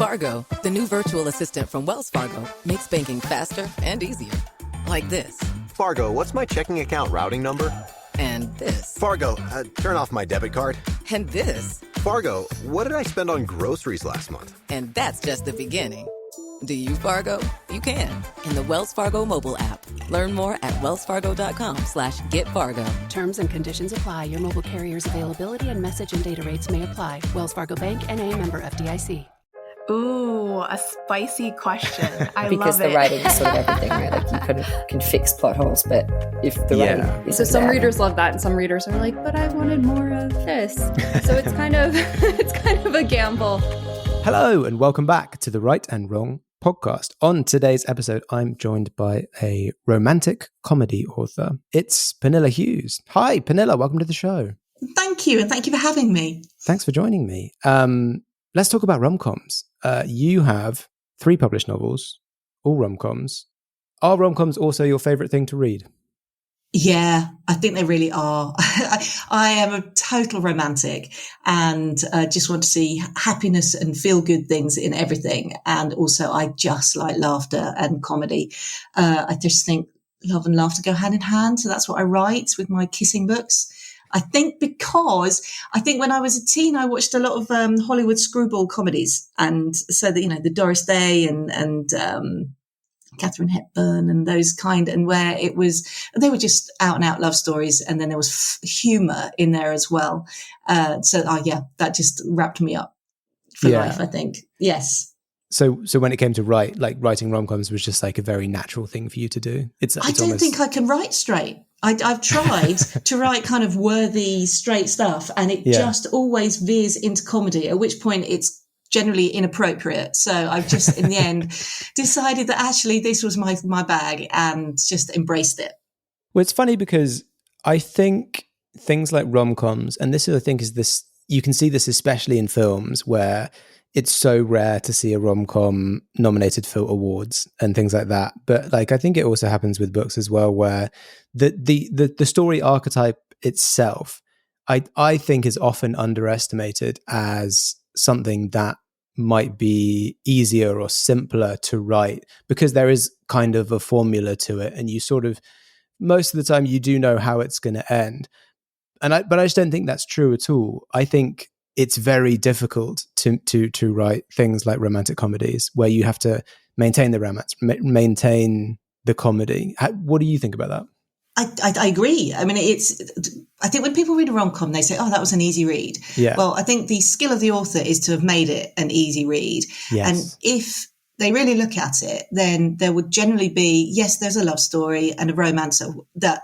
Fargo, the new virtual assistant from Wells Fargo, makes banking faster and easier. Like this. Fargo, what's my checking account routing number? And this. Fargo, turn off my debit card. And this. Fargo, what did I spend on groceries last month? And that's just the beginning. Do you, Fargo? You can. In the Wells Fargo mobile app. Learn more at wellsfargo.com/getfargo. Terms and conditions apply. Your mobile carrier's availability and message and data rates may apply. Wells Fargo Bank, N.A., member FDIC. Ooh, a spicy question. I because love the it. writing is sort of everything, right? Like you can fix plot holes, but if the writing is so some there, readers love that, and some readers are like, "But I wanted more of this." So it's kind of a gamble. Hello, and welcome back to the Right and Wrong podcast. On today's episode, I'm joined by a romantic comedy author. It's Pernille Hughes. Hi, Pernille. Welcome to the show. Thank you, and thank you for having me. Thanks for joining me. Let's talk about rom-coms. You have 3 published novels, all rom-coms. Are rom-coms also your favourite thing to read? Yeah, I think they really are. I am a total romantic and just want to see happiness and feel good things in everything. And also I just like laughter and comedy. I just think love and laughter go hand in hand. So that's what I write with my kissing books. I think because when I was a teen, I watched a lot of Hollywood screwball comedies. And so that, the Doris Day and Katharine Hepburn and those kind, and where they were just out and out love stories. And then there was humor in there as well. That just wrapped me up for life, I think. Yes. So when it came to writing rom-coms was just like a very natural thing for you to do. I don't think I can write straight. I've tried to write kind of worthy, straight stuff, and it just always veers into comedy, at which point it's generally inappropriate. So I've just, in the end, decided that actually this was my bag and just embraced it. Well, it's funny because I think things like rom-coms, and this I think is this, you can see this especially in films where it's so rare to see a rom-com nominated for awards and things like that. But I think it also happens with books as well, where the story archetype itself, I think is often underestimated as something that might be easier or simpler to write because there is kind of a formula to it. And you sort of, most of the time you do know how it's going to end. But I just don't think that's true at all. I think it's very difficult to write things like romantic comedies where you have to maintain the romance, maintain the comedy. What do you think about that? I agree. I mean, I think when people read a rom-com, they say, oh, that was an easy read. Yeah. Well, I think the skill of the author is to have made it an easy read. Yes. And if they really look at it, then there would generally be, yes, there's a love story and a romance that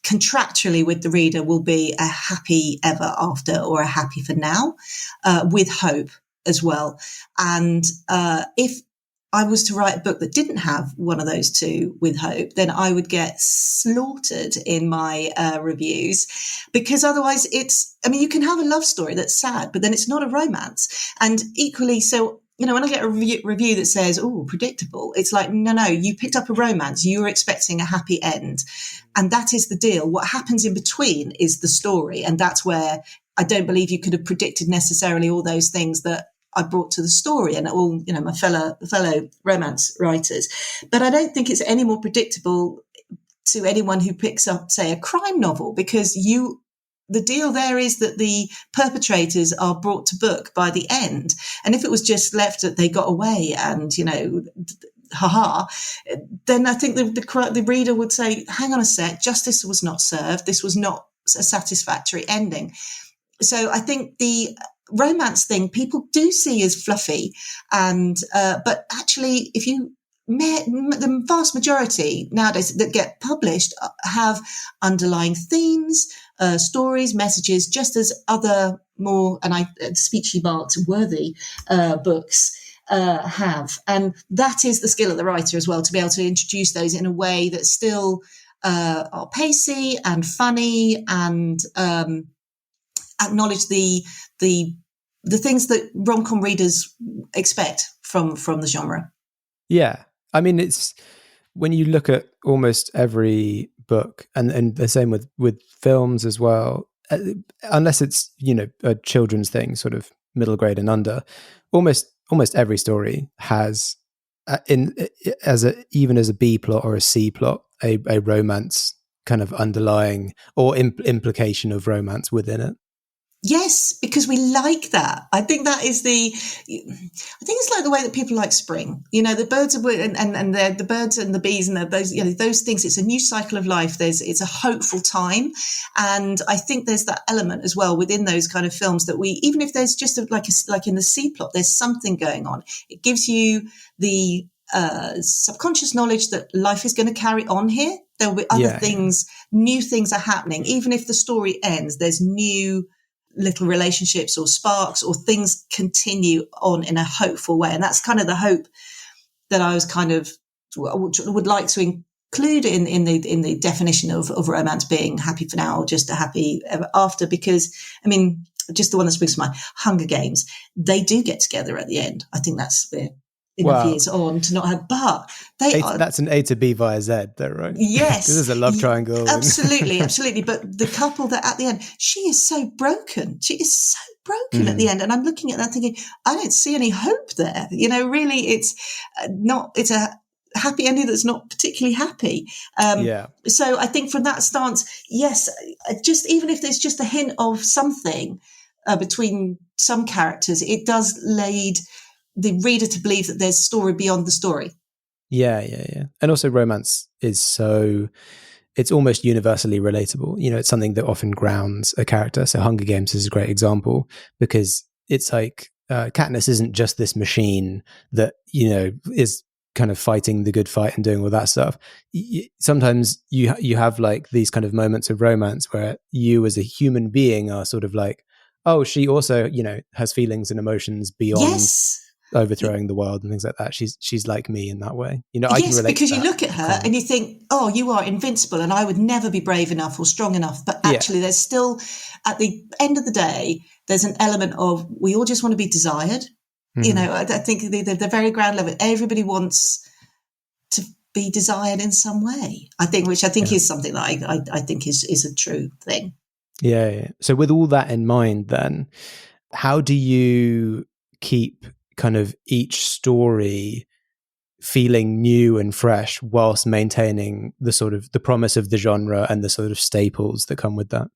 contractually with the reader will be a happy ever after or a happy for now, with hope as well. And if I was to write a book that didn't have one of those two with hope, then I would get slaughtered in my reviews, because otherwise you can have a love story that's sad, but then it's not a romance. And equally, so, when I get a review that says, oh, predictable, it's like, no, you picked up a romance. You were expecting a happy end. And that is the deal. What happens in between is the story. And that's where I don't believe you could have predicted necessarily all those things that I brought to the story and all, my fellow romance writers. But I don't think it's any more predictable to anyone who picks up, say, a crime novel, because the deal there is that the perpetrators are brought to book by the end. And if it was just left that they got away and, then I think the reader would say, hang on a sec, justice was not served. This was not a satisfactory ending. So I think the romance thing people do see as fluffy, and but actually, if you the vast majority nowadays that get published have underlying themes, stories, messages, just as other more, and speechy marked worthy books have. And that is the skill of the writer as well, to be able to introduce those in a way that still are pacey and funny and acknowledge the things that rom-com readers expect from the genre. Yeah. I mean, it's when you look at almost every book, and the same with films as well, unless it's, a children's thing, sort of middle grade and under, almost almost every story has even as a B plot or a C plot, a romance kind of underlying or implication of romance within it. Yes, because we like that. I think that is it's like the way that people like spring. The birds and the birds and the bees and those things. It's a new cycle of life. It's a hopeful time, and I think there's that element as well within those kind of films that even if there's just like in the C plot, there's something going on. It gives you the subconscious knowledge that life is going to carry on here. There will be other things, new things are happening. Even if the story ends, there's new little relationships or sparks or things continue on in a hopeful way. And that's kind of the hope that I was kind of would like to include in the definition of romance being happy for now or just a happy ever after. Because, I mean, just the one that springs to mind, Hunger Games, they do get together at the end. I think that's enough years on to not have, but that's an A to B via Z though, right? Yes. This is a love triangle. Absolutely. But the couple that at the end, she is so broken. At the end. And I'm looking at that thinking, I don't see any hope there. Really it's a happy ending that's not particularly happy. So I think from that stance, yes, just even if there's just a hint of something between some characters, it does lead the reader to believe that there's story beyond the story. Yeah. And also romance is it's almost universally relatable. It's something that often grounds a character. So Hunger Games is a great example because it's like Katniss isn't just this machine that, is kind of fighting the good fight and doing all that stuff. Sometimes you have like these kind of moments of romance where you as a human being are sort of like, oh, she also, has feelings and emotions beyond overthrowing the world and things like that. She's like me in that way. I can relate because to that. You look at her and you think, oh, you are invincible and I would never be brave enough or strong enough. But actually there's still, at the end of the day, there's an element of we all just want to be desired. I think the very ground level, everybody wants to be desired in some way, which I think is something that I think is a true thing. Yeah. So with all that in mind then, how do you keep kind of each story feeling new and fresh whilst maintaining the sort of the promise of the genre and the sort of staples that come with that?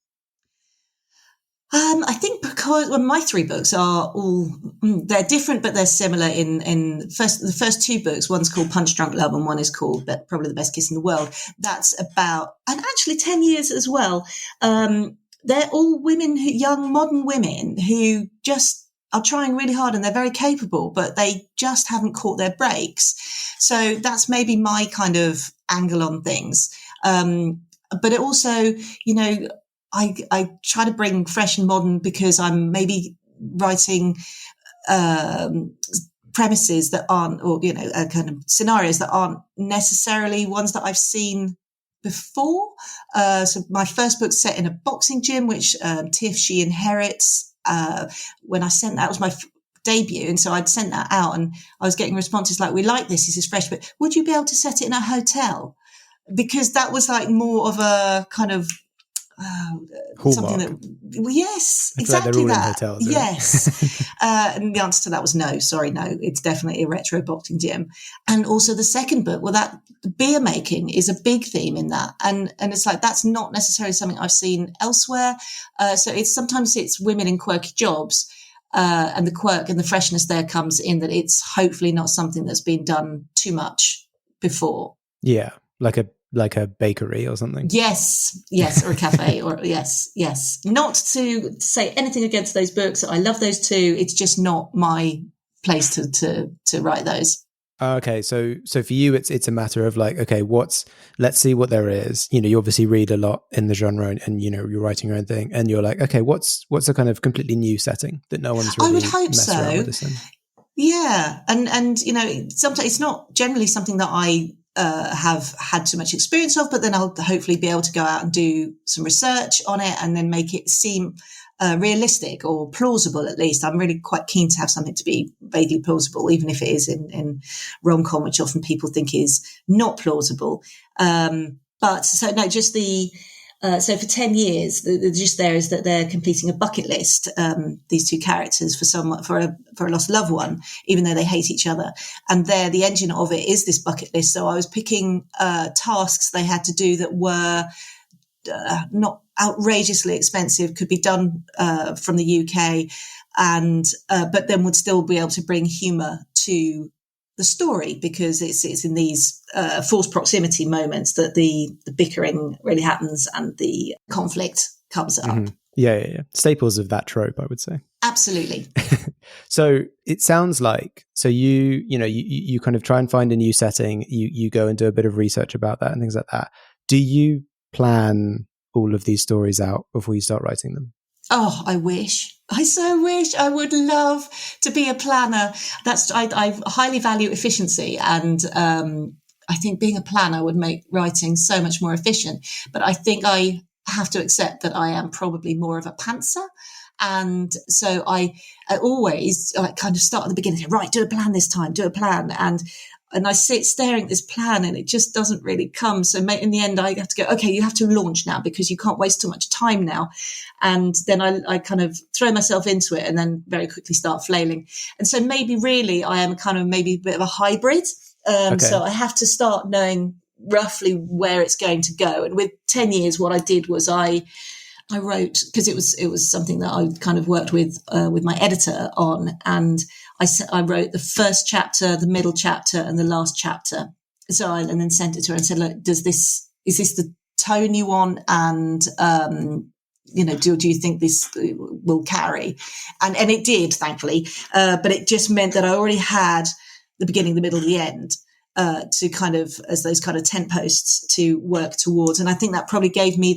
I think because my three books are all they're different, but they're similar in the first two books. One's called Punch Drunk Love, and one is called Probably the Best Kiss in the World. That's about, and actually 10 years as well. They're all women, young modern women who just are trying really hard and they're very capable, but they just haven't caught their breaks. So that's maybe my kind of angle on things. But it also, I try to bring fresh and modern because I'm maybe writing premises that aren't, or, kind of scenarios that aren't necessarily ones that I've seen before. So my first book's set in a boxing gym, which Tiff, she inherits. When I sent that, it was my debut. And so I'd sent that out and I was getting responses like, we like this is fresh, but would you be able to set it in a hotel? Because that was like more of a kind of something that, yes, exactly like that. Hotels, right? Yes. And the answer to that was no. Sorry, no. It's definitely a retro boxing gym. And also the second book, that beer making is a big theme in that, and it's like that's not necessarily something I've seen elsewhere. So sometimes it's women in quirky jobs, and the quirk and the freshness there comes in that it's hopefully not something that's been done too much before. Yeah, like a bakery or something. Yes, or a cafe, or yes. Not to say anything against those books. I love those too. It's just not my place to write those. Okay, so for you, it's a matter of like, okay, let's see what there is. You obviously read a lot in the genre, and you're writing your own thing, and you're like, okay, what's a kind of completely new setting that no one's really I would hope messed so. around with this in? Yeah, and sometimes it's not generally something that I have had too much experience of, but then I'll hopefully be able to go out and do some research on it and then make it seem realistic or plausible. At least I'm really quite keen to have something to be vaguely plausible, even if it is in rom-com, which often people think is not plausible. But so no, just the so for 10 years, the gist there is that they're completing a bucket list, these two characters, for a lost loved one, even though they hate each other. And the engine of it is this bucket list. So I was picking tasks they had to do that were not outrageously expensive, could be done from the UK, and but then would still be able to bring humour to the story, because it's in these forced proximity moments that the bickering really happens and the conflict comes up. Mm-hmm. Yeah. Staples of that trope, I would say. Absolutely. So it sounds like, so you kind of try and find a new setting, you go and do a bit of research about that and things like that. Do you plan all of these stories out before you start writing them? Oh, I wish. I so wish. I would love to be a planner. I highly value efficiency, and I think being a planner would make writing so much more efficient. But I think I have to accept that I am probably more of a pantser. And so I always kind of start at the beginning, say, right, do a plan this time, do a plan. And I sit staring at this plan and it just doesn't really come. So in the end, I have to go, okay, you have to launch now because you can't waste too much time now. And then I kind of throw myself into it and then very quickly start flailing. And so maybe really I am kind of maybe a bit of a hybrid. Okay. So I have to start knowing roughly where it's going to go. And with 10 years, what I did was I wrote, because it was something that I kind of worked with my editor on, and I wrote the first chapter, the middle chapter, and the last chapter. So and then sent it to her and said, look, is this the tone you want? And do you think this will carry? And it did, thankfully. But it just meant that I already had the beginning, the middle, the end. To kind of as those kind of tent posts to work towards, and I think that probably gave me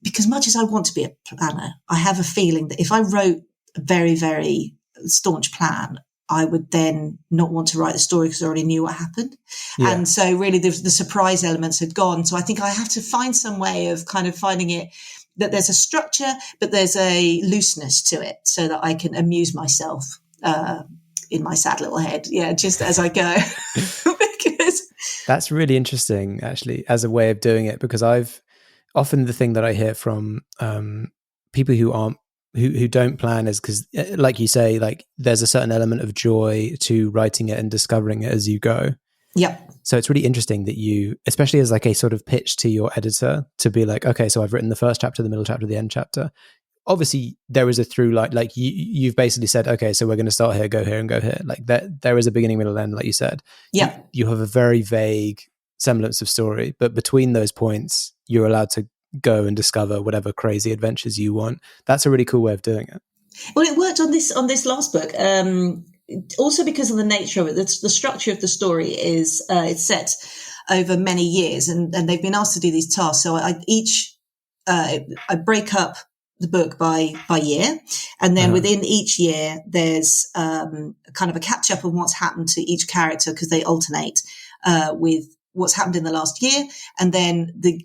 because much as I want to be a planner, I have a feeling that if I wrote a very, very staunch plan, I would then not want to write the story because I already knew what happened. Yeah. And so really the surprise elements had gone. So I think I have to find some way of kind of finding it that there's a structure, but there's a looseness to it so that I can amuse myself in my sad little head. Yeah, just as I go. Because that's really interesting, actually, as a way of doing it, because often the thing that I hear from people who don't plan is because, like you say, like there's a certain element of joy to writing it and discovering it as you go. Yeah. So it's really interesting that you, especially as like a sort of pitch to your editor, to be like, okay, so I've written the first chapter, the middle chapter, the end chapter. Obviously, there is a through line. Like you've basically said, okay, so we're going to start here, go here, and go here. Like there is a beginning, middle, end, like you said. Yeah. You have a very vague semblance of story, but between those points, you're allowed to go and discover whatever crazy adventures you want. That's a really cool way of doing it. Well, it worked on this last book. Also because of the nature of it, the structure of the story is it's set over many years, and they've been asked to do these tasks. So I break up the book by year, and then within each year there's kind of a catch up on what's happened to each character, because they alternate with what's happened in the last year, and then the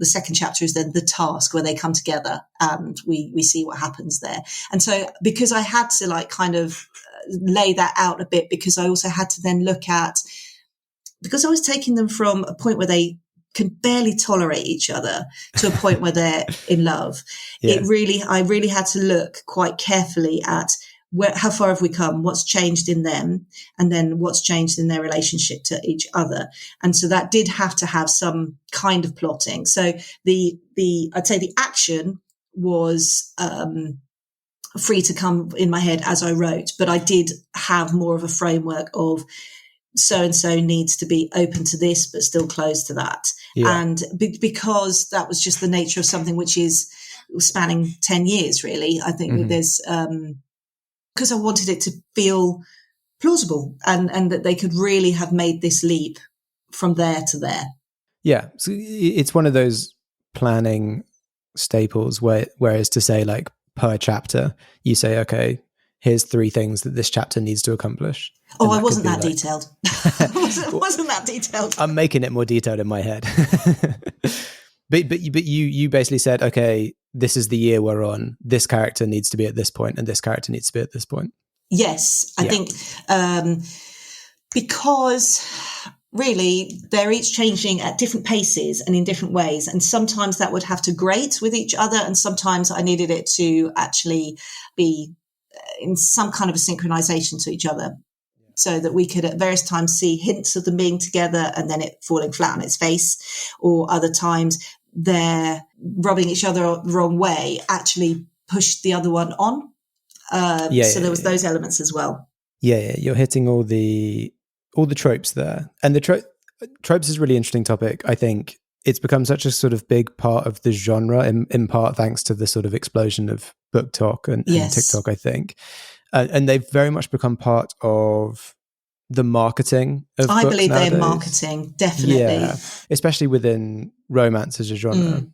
second chapter is then the task where they come together and we see what happens there. And so because I had to like kind of lay that out a bit, because I also had to then look at, because I was taking them from a point where they can barely tolerate each other to a point where they're in love. Yeah. I really had to look quite carefully at how far have we come, what's changed in them, and then what's changed in their relationship to each other. And so that did have to have some kind of plotting. So I'd say the action was free to come in my head as I wrote, but I did have more of a framework of so-and-so needs to be open to this, but still closed to that. Yeah. And because that was just the nature of something which is spanning 10 years, really, I think there's, because I wanted it to feel plausible and that they could really have made this leap from there to there. Yeah. So it's one of those planning staples whereas to say like per chapter, you say, okay, here's 3 things that this chapter needs to accomplish. Oh, I wasn't that detailed. wasn't that detailed. I'm making it more detailed in my head. But you basically said, okay, this is the year we're on. This character needs to be at this point, and this character needs to be at this point. Yes, I think because really, they're each changing at different paces and in different ways. And sometimes that would have to grate with each other. And sometimes I needed it to actually be in some kind of a synchronization to each other, so that we could at various times see hints of them being together and then it falling flat on its face, or other times they're rubbing each other the wrong way, actually pushed the other one on. So there was those elements as well. Yeah, you're hitting all the tropes there. And the tropes is a really interesting topic. I think it's become such a sort of big part of the genre, in part thanks to the sort of explosion of book talk and TikTok, I think. And they've very much become part of the marketing of books believe nowadays. they're marketing, definitely. Yeah, especially within romance as a genre.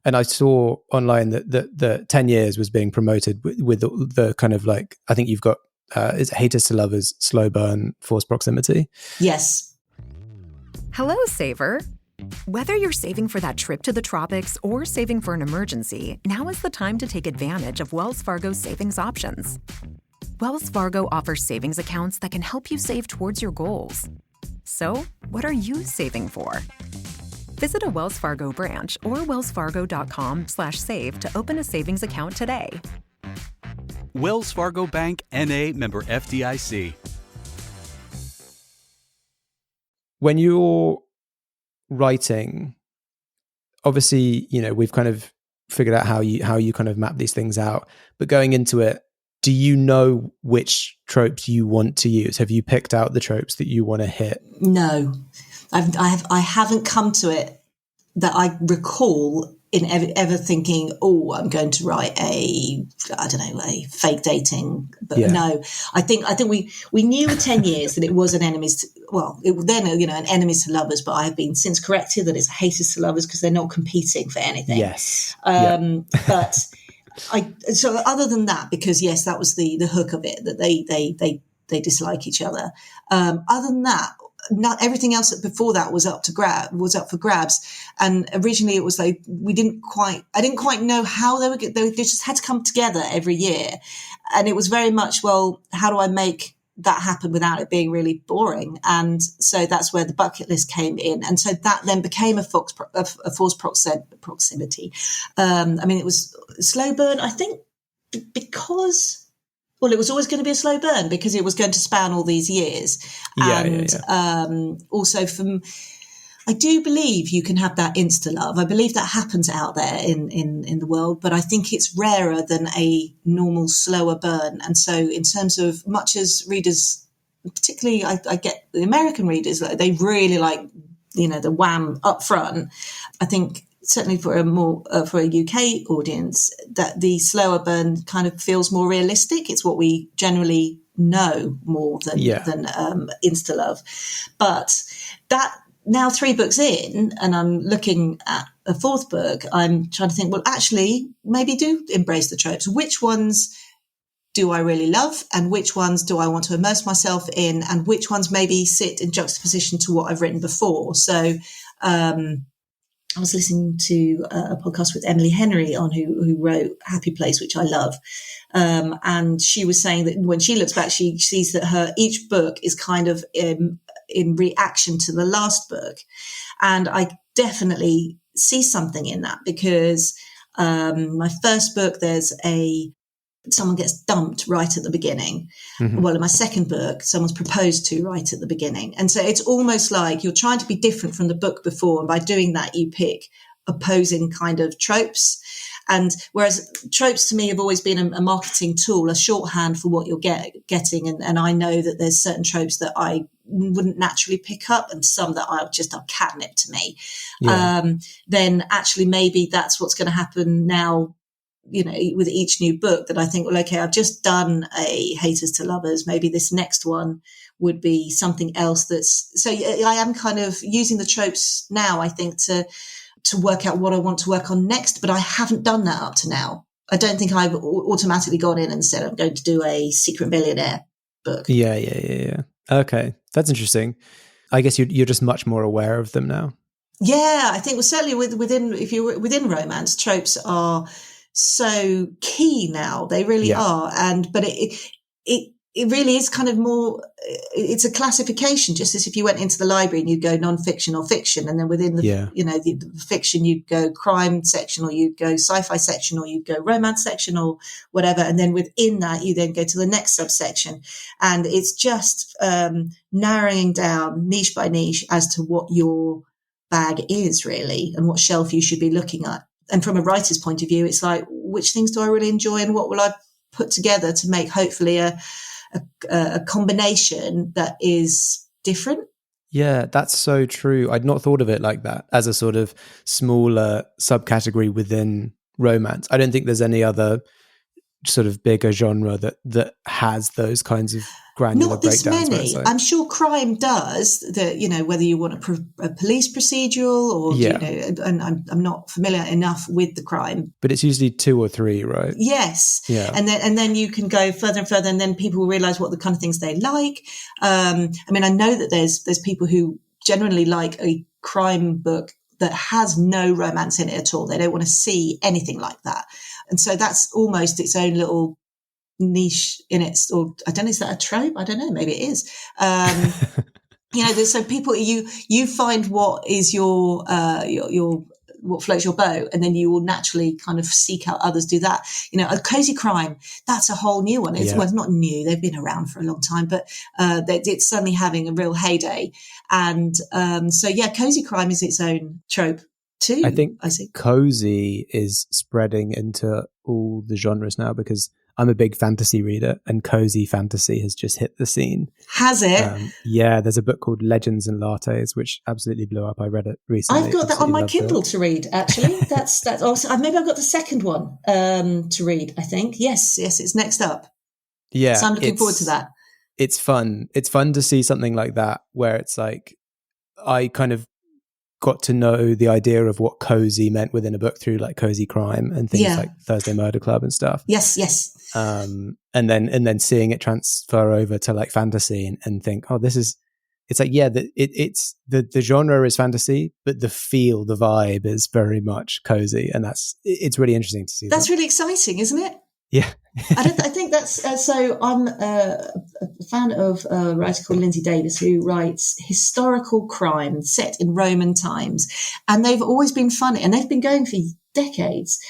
And I saw online that 10 years was being promoted with the kind of like, I think you've got, is it haters to lovers, slow burn, forced proximity? Yes. Hello, saver. Whether you're saving for that trip to the tropics or saving for an emergency, now is the time to take advantage of Wells Fargo's savings options. Wells Fargo offers savings accounts that can help you save towards your goals. So, what are you saving for? Visit a Wells Fargo branch or wellsfargo.com/save to open a savings account today. Wells Fargo Bank, N.A., member FDIC. When you're writing, obviously, we've kind of figured out how you kind of map these things out, but going into it, do you know which tropes you want to use? Have you picked out the tropes that you want to hit? No, I haven't come to it that I recall in ever thinking, I'm going to write a fake dating. But no, I think we knew with 10 years that it was an enemies to lovers, but I have been since corrected that it's haters to lovers because they're not competing for anything. Yes. But so other than that, because yes, that was the hook of it, that they dislike each other. Other than that, not everything else before that was up for grabs. And originally it was like I didn't quite know how they just had to come together every year. And it was very much, well, how do I make that happen without it being really boring? And so that's where the bucket list came in. And so that then became a forced proximity. It was slow burn, I think, because... Well, it was always going to be a slow burn because it was going to span all these years. Also I do believe you can have that insta-love. I believe that happens out there in the world, but I think it's rarer than a normal slower burn. And so in terms of much as readers, particularly I get the American readers, they really like, the wham up front. I think certainly for a UK audience, that the slower burn kind of feels more realistic. It's what we generally know more than insta love. But that now 3 books in, and I'm looking at a 4th book, I'm trying to think, well, actually, maybe do embrace the tropes. Which ones do I really love, and which ones do I want to immerse myself in, and which ones maybe sit in juxtaposition to what I've written before? So, I was listening to a podcast with Emily Henry who wrote Happy Place, which I love. And she was saying that when she looks back, she sees that each book is kind of in reaction to the last book. And I definitely see something in that because my first book, someone gets dumped right at the beginning. Mm-hmm. Well, in my second book, someone's proposed to right at the beginning. And so it's almost like you're trying to be different from the book before. And by doing that, you pick opposing kind of tropes. And whereas tropes to me have always been a marketing tool, a shorthand for what you're getting. And I know that there's certain tropes that I wouldn't naturally pick up and some that are catnip to me. Yeah. Then actually maybe that's what's going to happen now, with each new book, that I think, well, okay, I've just done a haters to lovers. Maybe this next one would be something else so I am kind of using the tropes now, I think, to work out what I want to work on next, but I haven't done that up to now. I don't think I've automatically gone in and said I'm going to do a Secret Millionaire book. Yeah. Okay. That's interesting. I guess you're just much more aware of them now. Yeah, I think certainly within romance, tropes are so key now. They really are. But it it really is kind of more, it's a classification, just as if you went into the library and you'd go non-fiction or fiction, and then within the, the fiction, you'd go crime section, or you'd go sci-fi section, or you'd go romance section, or whatever. And then within that, you then go to the next subsection. And it's just narrowing down niche by niche as to what your bag is really, and what shelf you should be looking at. And from a writer's point of view, it's like, which things do I really enjoy, and what will I put together to make hopefully a combination that is different. Yeah, that's so true. I'd not thought of it like that, as a sort of smaller subcategory within romance. I don't think there's any other sort of bigger genre that has those kinds of granular breakdowns. Not this many. I'm sure crime does. Whether you want a police procedural or and I'm not familiar enough with the crime. But it's usually 2 or 3, right? Yes. Yeah. And then you can go further and further, and then people will realize what the kind of things they like. I know that there's people who generally like a crime book that has no romance in it at all. They don't want to see anything like that. And so that's almost its own little niche in it. Or I don't know, is that a trope? I don't know. Maybe it is. So people, you find what is your what floats your boat, and then you will naturally kind of seek out others do that. A cozy crime, that's a whole new one. It's not new. They've been around for a long time, but it's suddenly having a real heyday. And cozy crime is its own trope too. I think cozy is spreading into all the genres now, because I'm a big fantasy reader, and cozy fantasy has just hit the scene. Has it? There's a book called Legends and Lattes, which absolutely blew up. I read it recently. I've got that on my Kindle to read, actually. That's also, maybe I've got the second one to read, I think. Yes, it's next up. Yeah. So I'm looking forward to that. It's fun. It's fun to see something like that, where it's like, I kind of got to know the idea of what cozy meant within a book through like cozy crime and things like Thursday Murder Club and stuff. Yes. And then seeing it transfer over to like fantasy and think, oh, it's like, it's the genre is fantasy, but the feel, the vibe is very much cozy, and it's really interesting to see. That's really exciting, isn't it? Yeah. I think that's so. I'm a fan of a writer called Lindsay Davis, who writes historical crime set in Roman times, and they've always been funny, and they've been going for decades.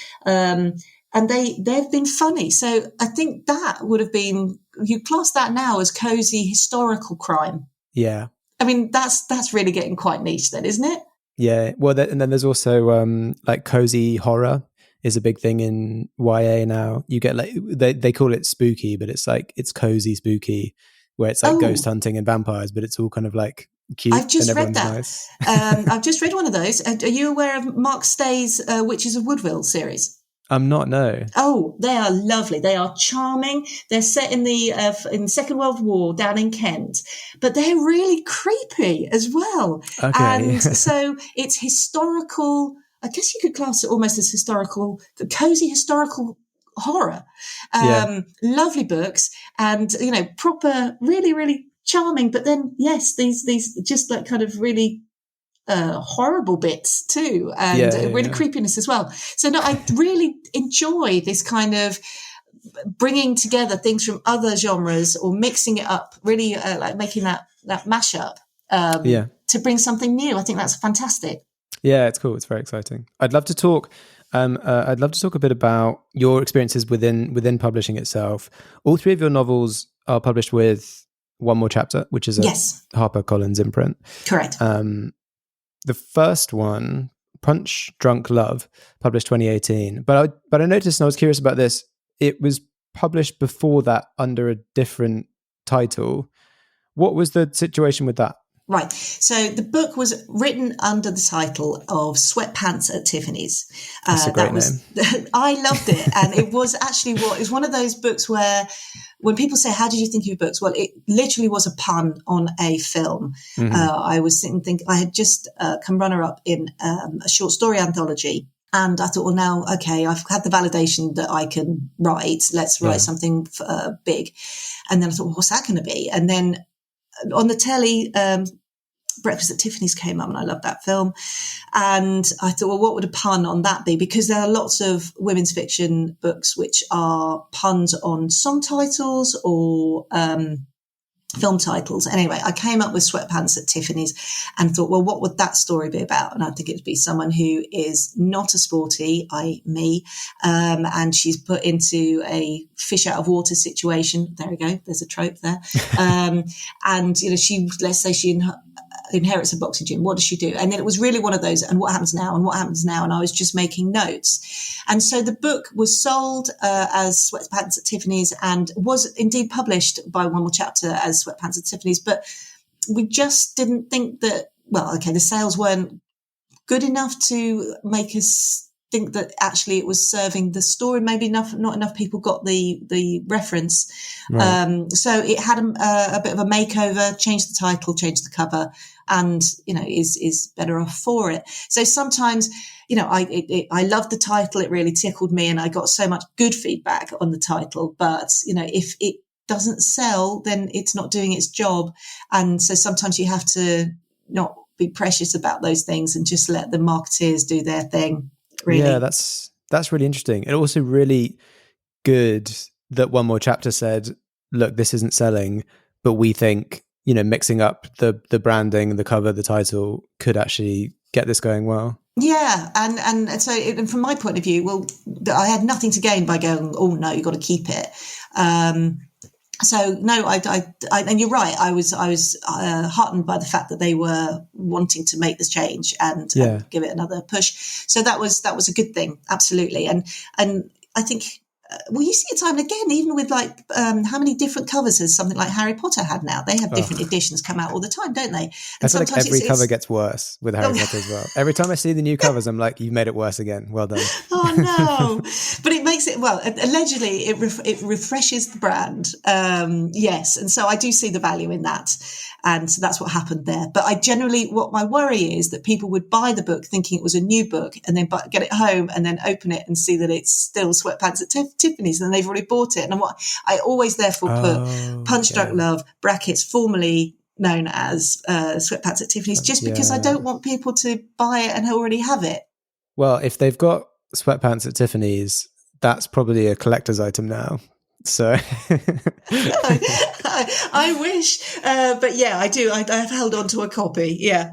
And they've been funny. So I think that would have been, you class that now as cozy historical crime. Yeah. I mean, that's really getting quite niche then, isn't it? Yeah. Well, and then there's also like cozy horror is a big thing in YA now. You get like, they call it spooky, but it's like, it's cozy spooky, where it's like ghost hunting and vampires, but it's all kind of like cute. I've just and read that. Nice. I've just read one of those. Are you aware of Mark Stay's Witches of Woodville series? I'm not, no. Oh, they are lovely. They are charming. They're set in the Second World War down in Kent, but they're really creepy as well. Okay. And so it's historical. I guess you could class it almost as cozy historical horror. Lovely books, and proper, really, really charming. But then, yes, these just like kind of really horrible bits too, and really creepiness as well. So no, I really enjoy this kind of bringing together things from other genres or mixing it up, really like making that mashup to bring something new. I think that's fantastic. Yeah, it's cool. It's very exciting. I'd love to talk a bit about your experiences within publishing itself. All 3 of your novels are published with One More Chapter, which is a HarperCollins imprint. Correct. The first one, Punch Drunk Love, published 2018. But I noticed, and I was curious about this, it was published before that under a different title. What was the situation with that? Right. So the book was written under the title of Sweatpants at Tiffany's. That's a great name. I loved it. And it was actually it was one of those books where when people say, how did you think of your books? Well, it literally was a pun on a film. Mm-hmm. I was thinking I had just come runner-up in a short story anthology. And I thought, well, now, okay, I've had the validation that I can write. Let's write something big. And then I thought, well, what's that going to be? And then on the telly, Breakfast at Tiffany's came up, and I loved that film. And I thought, well, what would a pun on that be? Because there are lots of women's fiction books which are puns on song titles or film titles. Anyway, I came up with Sweatpants at Tiffany's and thought, well, what would that story be about? And I think it'd be someone who is not a sporty, i.e. me, and she's put into a fish out of water situation. There we go. There's a trope there. And, let's say she inherits a boxing gym. What does she do? And then it was really one of those, and what happens now? And what happens now? And I was just making notes. And so the book was sold as Sweatpants at Tiffany's and was indeed published by One More Chapter as Sweatpants at Tiffany's. But we just didn't think that, the sales weren't good enough to make us think that actually it was serving the story. Maybe not enough people got the reference. Right. So it had a bit of a makeover, changed the title, changed the cover, and, is better off for it. So sometimes, I loved the title. It really tickled me, and I got so much good feedback on the title. But, if it doesn't sell, then it's not doing its job. And so sometimes you have to not be precious about those things and just let the marketeers do their thing. Really. Yeah, that's really interesting. And also really good that One More Chapter said, look, this isn't selling, but we think, mixing up the branding, the cover, the title could actually get this going well. Yeah. And so from my point of view, I had nothing to gain by going, oh no, you've got to keep it. So no, I and you're right. I was heartened by the fact that they were wanting to make this change and give it another push. So that was a good thing, absolutely. And I think you see it time and again, even with how many different covers has something like Harry Potter had now? They have different editions come out all the time, don't they? And I feel like every cover gets worse with Harry Potter as well. Every time I see the new covers, I'm like, you've made it worse again. Well done. Oh no! But it makes it, allegedly it refreshes the brand. Yes, and so I do see the value in that, and so that's what happened there. But what my worry is that people would buy the book thinking it was a new book, and then get it home and then open it and see that it's still Sweatpants at Tiffany's, and they've already bought it. And I always therefore put Punch Drunk Love brackets formerly known as Sweatpants at Tiffany's, just because I don't want people to buy it and already have it. Well, if they've got Sweatpants at Tiffany's, that's probably a collector's item now. So I wish, but yeah, I do. I've held on to a copy. Yeah.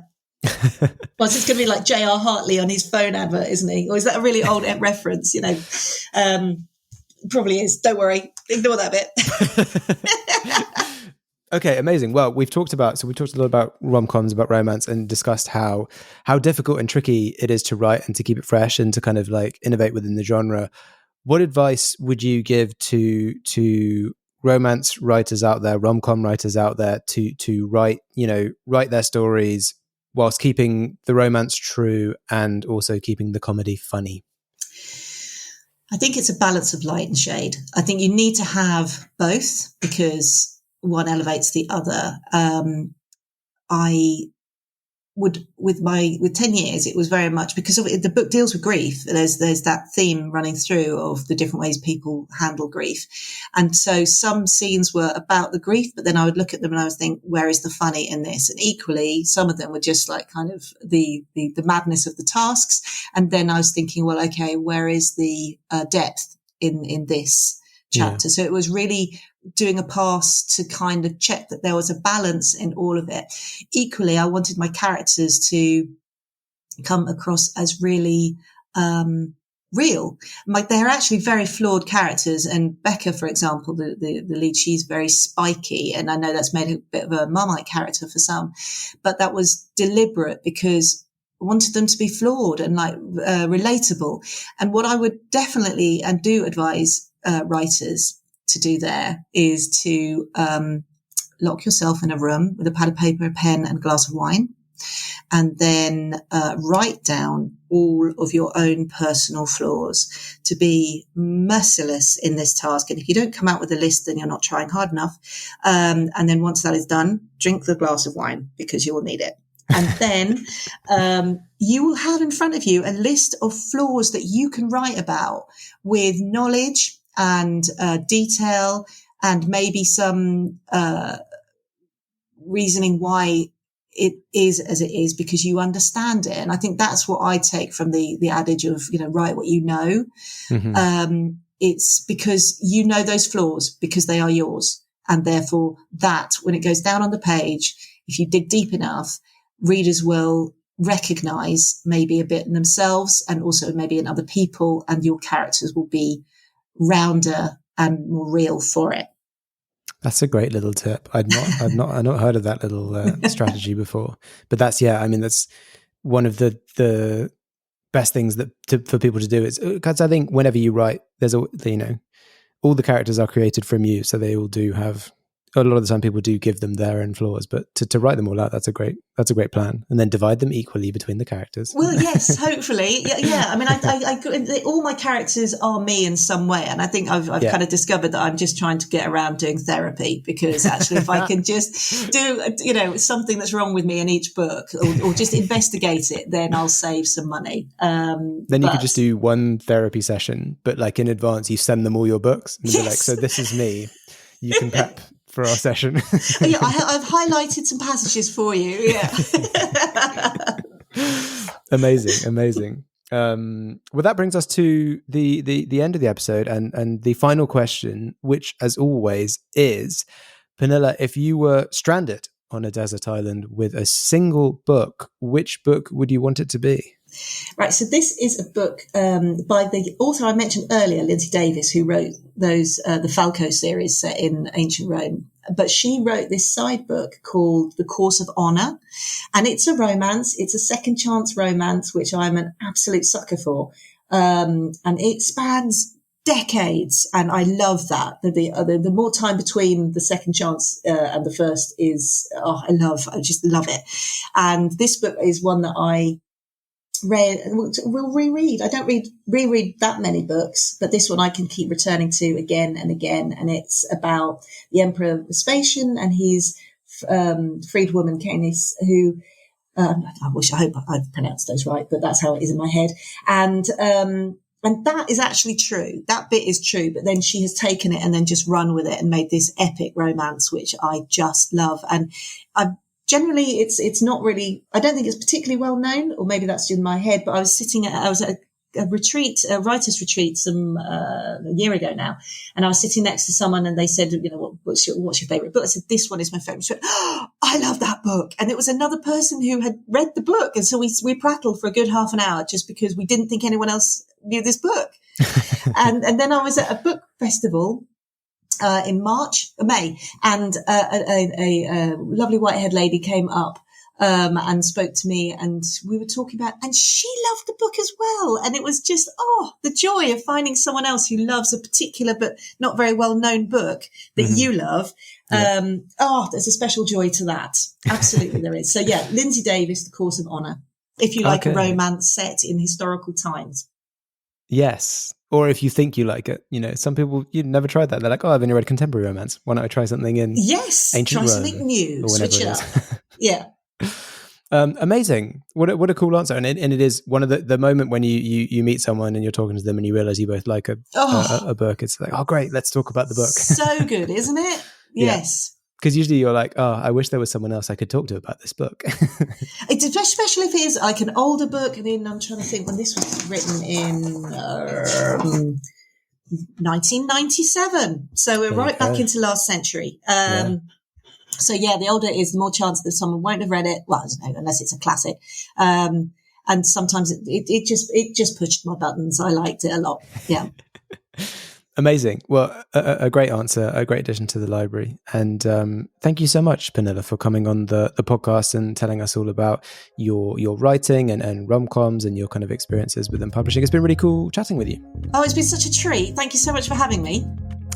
Well, it's going to be like J.R. Hartley on his phone advert, isn't he? Or is that a really old reference? Probably is. Don't worry. Ignore that bit. Okay, amazing. Well, we've talked a lot about rom-coms, about romance, and discussed how difficult and tricky it is to write and to keep it fresh and to kind of innovate within the genre. What advice would you give to romance writers out there, rom-com writers out there, to write their stories whilst keeping the romance true and also keeping the comedy funny? I think it's a balance of light and shade. I think you need to have both because one elevates the other. With 10 years, it was very much because the book deals with grief. There's that theme running through of the different ways people handle grief. And so some scenes were about the grief, but then I would look at them and I would think, where is the funny in this? And equally, some of them were just kind of the madness of the tasks. And then I was thinking, well, okay, where is the depth in this chapter? Yeah. So it was really doing a pass to kind of check that there was a balance in all of it. Equally, I wanted my characters to come across as really real. They're actually very flawed characters. And Becca, for example, the lead, she's very spiky. And I know that's made a bit of a Marmite character for some, but that was deliberate because I wanted them to be flawed and relatable. And what I would definitely and do advise writers to do there is to lock yourself in a room with a pad of paper, a pen and a glass of wine, and then write down all of your own personal flaws, to be merciless in this task. And if you don't come out with a list, then you're not trying hard enough. And then once that is done, drink the glass of wine because you will need it. And then you will have in front of you a list of flaws that you can write about with knowledge and detail and maybe some reasoning why it is as it is because you understand it. And I think that's what I take from the adage of, write what you know. Mm-hmm. It's because you know those flaws because they are yours. And therefore that, when it goes down on the page, if you dig deep enough, readers will recognize maybe a bit in themselves and also maybe in other people, and your characters will be rounder and more real for it. That's a great little tip. I've not heard of that little strategy before. But that's one of the best things for people to do is, because I think whenever you write, there's all the characters are created from you, so they all do have. A lot of the time, people do give them their own flaws, but to write them all out, that's a great plan, and then divide them equally between the characters. Well, yes, hopefully, yeah. I mean, I all my characters are me in some way, and I think I've kind of discovered that I'm just trying to get around doing therapy, because actually, if I can just do something that's wrong with me in each book, or just investigate it, then I'll save some money. Then you could just do one therapy session, but like in advance, you send them all your books and be like, "So this is me. You can prep for our session." Yeah, I've highlighted some passages for you. Yeah. Amazing. Well, that brings us to the end of the episode and the final question, which, as always, is, Pernille, if you were stranded on a desert island with a single book, which book would you want it to be? Right, so this is a book by the author I mentioned earlier, Lindsay Davis, who wrote those the Falco series set in ancient Rome. But she wrote this side book called The Course of Honor, and it's a romance. It's a second chance romance, which I'm an absolute sucker for, and it spans decades, and I love that. The more time between the second chance and the first is, I just love it. And this book is one that I will reread. I don't reread that many books, but this one I can keep returning to again and again. And it's about the Emperor Vespasian and his freedwoman Canis, who I hope I've pronounced those right, but that's how it is in my head. And that is actually true. That bit is true. But then she has taken it and then just run with it and made this epic romance, which I just love. And generally, it's not really, I don't think it's particularly well known, or maybe that's in my head, but I was at a retreat, a writer's retreat a year ago now. And I was sitting next to someone and they said, what's your favorite book? I said, this one is my favorite. She went, I love that book. And it was another person who had read the book. And so we prattled for a good half an hour just because we didn't think anyone else knew this book. and then I was at a book festival in May, and a lovely white-haired lady came up and spoke to me, and we were talking about, and she loved the book as well. And it was just, the joy of finding someone else who loves a particular but not very well-known book that you love. Yeah. There's a special joy to that. Absolutely there is. So yeah, Lindsay Davis, The Course of Honor, if you like a romance set in historical times. Yes. Or if you think you like it, some people, you've never tried that. They're like, I've only read contemporary romance. Why don't I try something in ancient try Rome? Something new, switch it up. Yeah. Amazing. What a cool answer. And it is one of the moment when you meet someone and you're talking to them and you realize you both like a book. It's like, great, let's talk about the book. So good, isn't it? Yes. Because usually you're like, I wish there was someone else I could talk to about this book. Especially if it is like an older book. And then I'm trying to think when this was written in 1997. So we're right back into last century. So yeah, the older it is, the more chance that someone won't have read it. Well, I don't know, unless it's a classic. And sometimes it just pushed my buttons. I liked it a lot. Yeah. Amazing. Well, a great answer, a great addition to the library. And thank you so much, Pernille, for coming on the podcast and telling us all about your writing and rom-coms and your kind of experiences within publishing. It's been really cool chatting with you. Oh, it's been such a treat. Thank you so much for having me.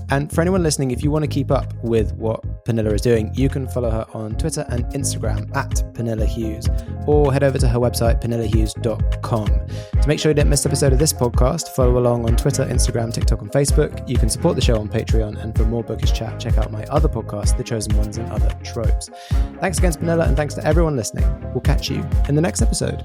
And for anyone listening, if you want to keep up with what Pernille is doing, you can follow her on Twitter and Instagram at Pernille Hughes, or head over to her website, pernillehughes.com. To make sure you don't miss an episode of this podcast, follow along on Twitter, Instagram, TikTok, and Facebook. You can support the show on Patreon, and for more bookish chat, check out my other podcast, The Chosen Ones and Other Tropes. Thanks again, Pernille, and thanks to everyone listening. We'll catch you in the next episode.